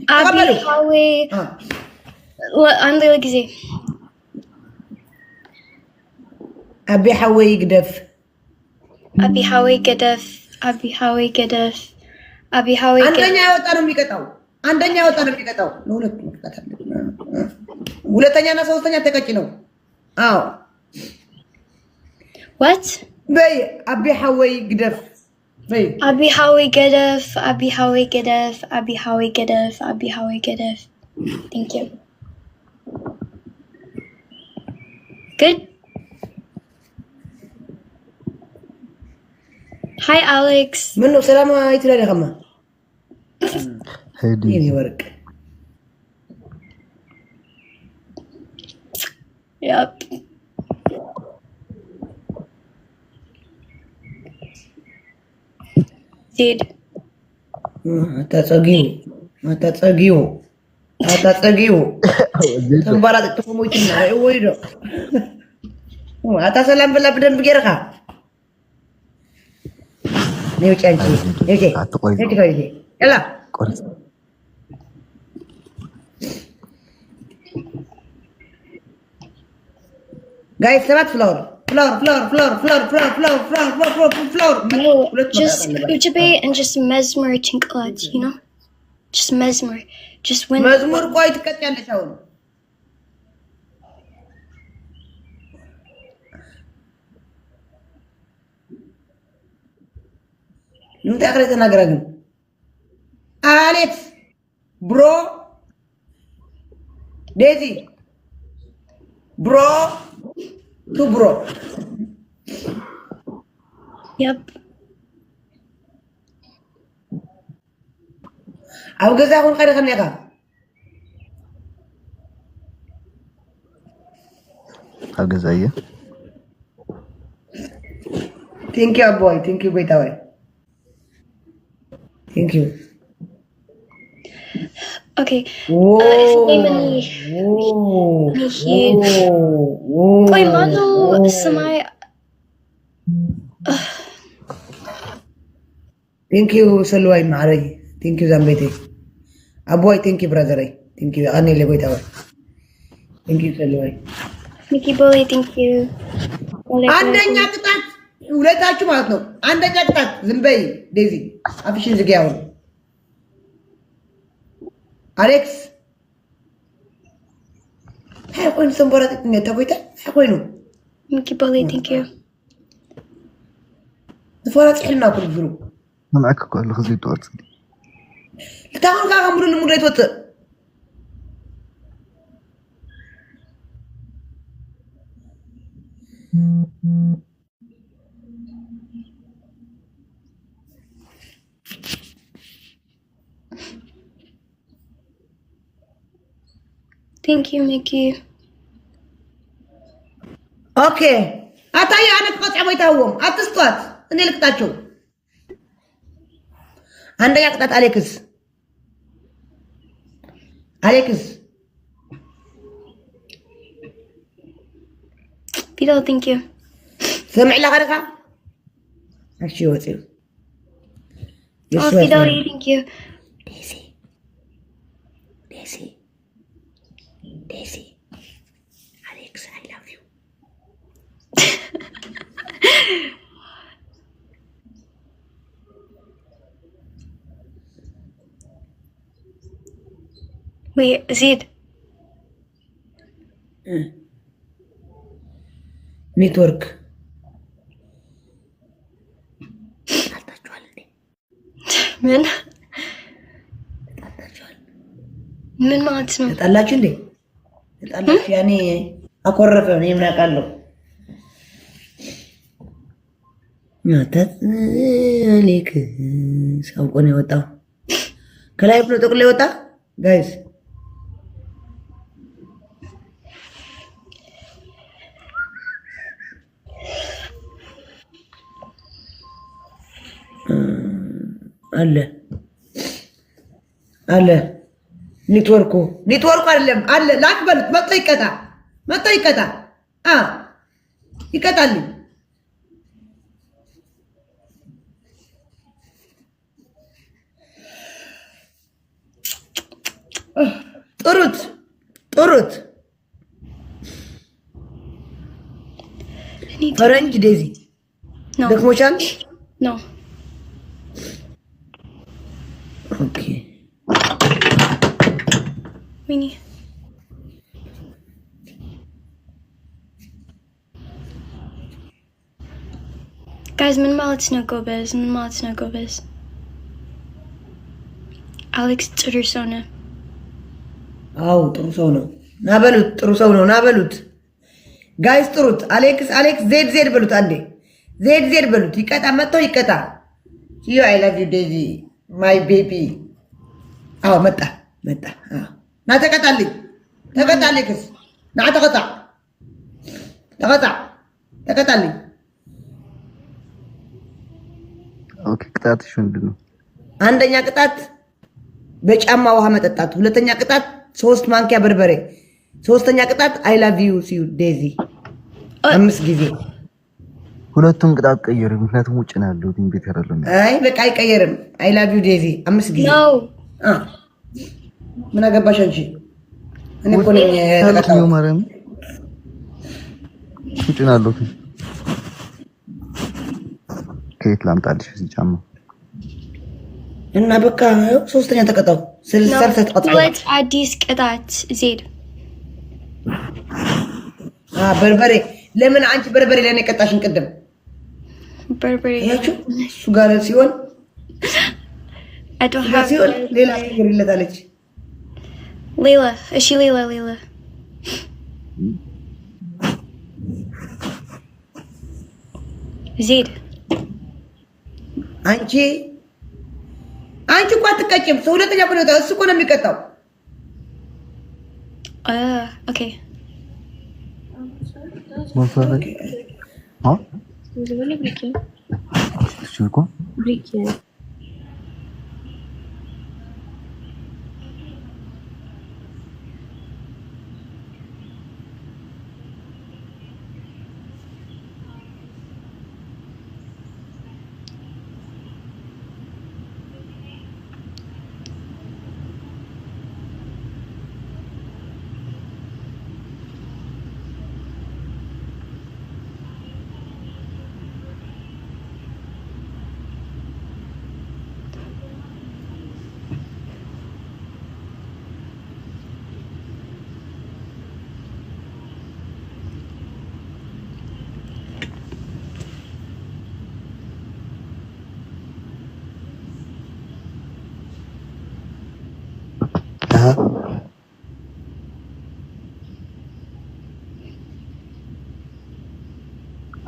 أبي حاوي عندي لقزي أبي حاوي قدف أبي حاوي قدف أبي حاوي قدف أبي حاوي قدف عندنا يوتانو ميكتاو عندنا يوتانو ميكتاو لولت مكتاو ሁለተኛና ሶስተኛ ተቀጭ ነው አዎ what በይ አቢ ሐወይ ግደፍ በይ أبي حاوي قدف أبي حاوي قدف أبي حاوي قدف أبي حاوي قدف thank you good hi Alex منو سلام يتلالي خما هادي يني ورق yep Zid አታጸጊው ተንባራ ተፈሞችና ወይ ነው አታሰላም ብላ በደንብ ገርካ ነው ጫንቺ እጄ እጄ ያላ ቆርጥ ጋይስ ሰባት ፍላወር no just Ujjayi and just mesmer tinklets you know just mesmer just when መዝሙር ቆይ ትቀጫለሽ አሁን እንት አክረ ተናገራ ግን አሌክስ ብሮ ዴዚ ብሮ ቱ ብሮ yep አው ገዛ አሁን ቀረ ከነካ አገዛየ ቴንክ ዩ ቦይ ቴንክ ዩ ቤታወይ ቴንክ ዩ okay Oi mano samay ቴንክ ዩ ሰልዋይ ማረይ ቴንክ ዩ ዛምቤቴ አቦይ ቴንክ ዩ ብራዘር ቴንክ ዩ አኔ ለቤታወይ ቴንክ ዩ ሰልዋይ Nikki Bully thank you አንደኛ ቅጣት ሁለታችሁ ማለት ነው አንደኛ ቅጣት ዝም በይ ዴዚ አፍሽን ዝጊ አሁን አሌክስ ሃይቆን ሰንበራት ነው ተቆይታ ሃይቆኑ Nikki Bully thank you ተፈራት ይልና ኩልብሩ معك كل خزي طوات ታውን ጋር አምሩን ሙሬት ወጥ thank you Mickey okay አታየ አነት ቆጽ አይታወም አትስጧት እኔ ልቅጣቸው አንደኛ ቅጣት አሌክስ Fido thank you سمع لها غيرها هالشي وصل Fido thank you Daisy Alex I love you wait Zid ኔትወርክ ምን ማለት ነው ተጣላችሁ እንዴ ተጣላችሁ ያኔ አኮረፈ እኔ ምን አውቃለሁ ናታት አሌክ ሳውቆ ነው የወጣው ከላይ ብሎ ጠቅሎ ወጣ ጋይስ አለ ኔትወርኩ አይደለም አለ ላክበሉት መጣ ይቀጣ ይቀጣል ጥሩት ፈረንጅ ዴዚ ደክሞሻል? No. Okay. Weenie. Guys, minimal it's no go biz. Alex Tsurursona. አው ጥሩ ሰው ነው። ናበሉት ጥሩ ሰው ነው። ናበሉት ጋይስ ጥሩት። አሌክስ ዜድ በሉት አንዴ። ዜድ በሉት። ይቀጣ መጥቶ ይቀጣ። ዩ አይ ላቭ ዩ ዴዚ ማይ ቤቢ። አው መጣ። አዎ ና ተቀጣልኝ። አሌክስ ና ተቀጣልኝ። ኦኬ ቅጣትሽ ምንድነው? አንደኛ ቅጣት በጫማ ውሃ መጠጣት። ሁለተኛ ቅጣት 3 ማንኪያ በርበሬ። ሶስተኛ ቅጣት አይ ላቭ ዩ ሲዩ ዴዚ 5 ጊዜ። ሁለቱም ቅጣት ቀየሩ። ምክንያቱም ውጭ ነው ያለው ቤት ያለው። አይ በቃ አይቀየርም። አይ ላቭ ዩ ዴዚ 5 ጊዜ። ምን አገባሽ አንቺ? እኔ እኮ ነኝ ተቀጣው። ማርያም ውጭ ነው ያለው። ከየት ላምጣልሽ እዚህ ጫማ? እና በቃ ሶስተኛ ተቀጣው። ስልሰል ተቀጣው። አዲስ ቅጣት ዜድ በርበሬ። ለምን አንቺ በርበሬ ለኔ ቀጣሽን? ቅድም በርበሬ ያችሁ እሱ ጋር ሲሆን ሌላ ነገር ይለታለች። ሌላ እሺ፣ ሌላ ዜድ አንቺ እኮ አትቀጭም። ሰው ሁለተኛ እኮ ነው። እሱ እኮ ነው የሚቀጣው። ኦኬ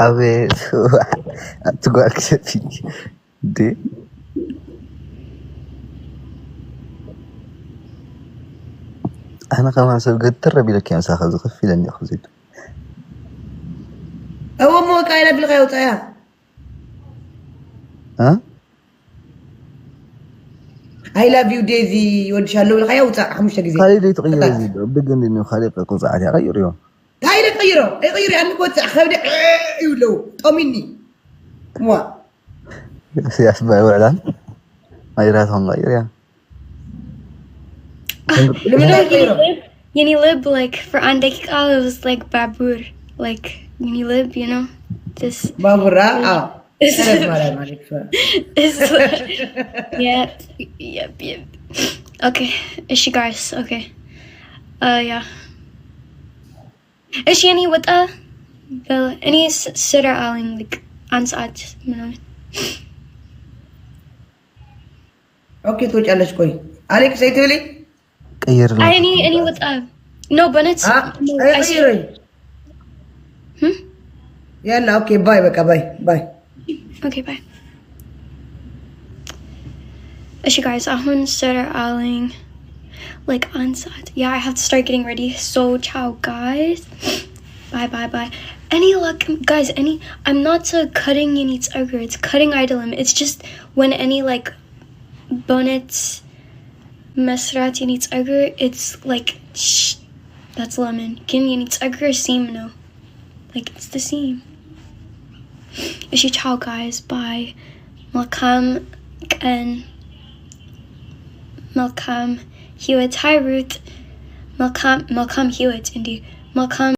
አቤት አትጓልከፊኝ እንዴ! أنا كمان سويت ترى لك يا ساخذ خفي لأني أخذت. هو مو كاينة بالغيوط يا. ها؟ I love you Daisy وإن شاء الله بالغيوط حمش تجزي. خلي تغير زيد بدنا إنه خليك قصعة غير يوم. هاي غيره يعني قلت خلي يولو طمني. مو. سياسة بيوعدان. غيراتهم غير يا. Yani lib like for andekik it was like babur, like yani lib, you know, this babur. Yep. Okay, is she guys? Okay, yeah. Is she any with any sitter aling like ansat, you know? Okay, تو جالس كوي. عليك سيتولي. Any with no, but it's يلا اوكي باي بقى باي. Okay, bye. Actually guys, ahun sitter aling like ansat. Yeah, I have to start getting ready. So ciao guys. Bye. Any luck guys, I'm not cutting any tsarger, it's cutting idolum. It's just when any like bonnet mesrat yani tsarger, it's like shh, that's lemon. Gin yani tsarger seam no. Like it's the seam. Ishi ciao guys, bye. Malcolm Hewitt. Hi Ruth. Malcolm Hewitt. Indeed. Malcolm.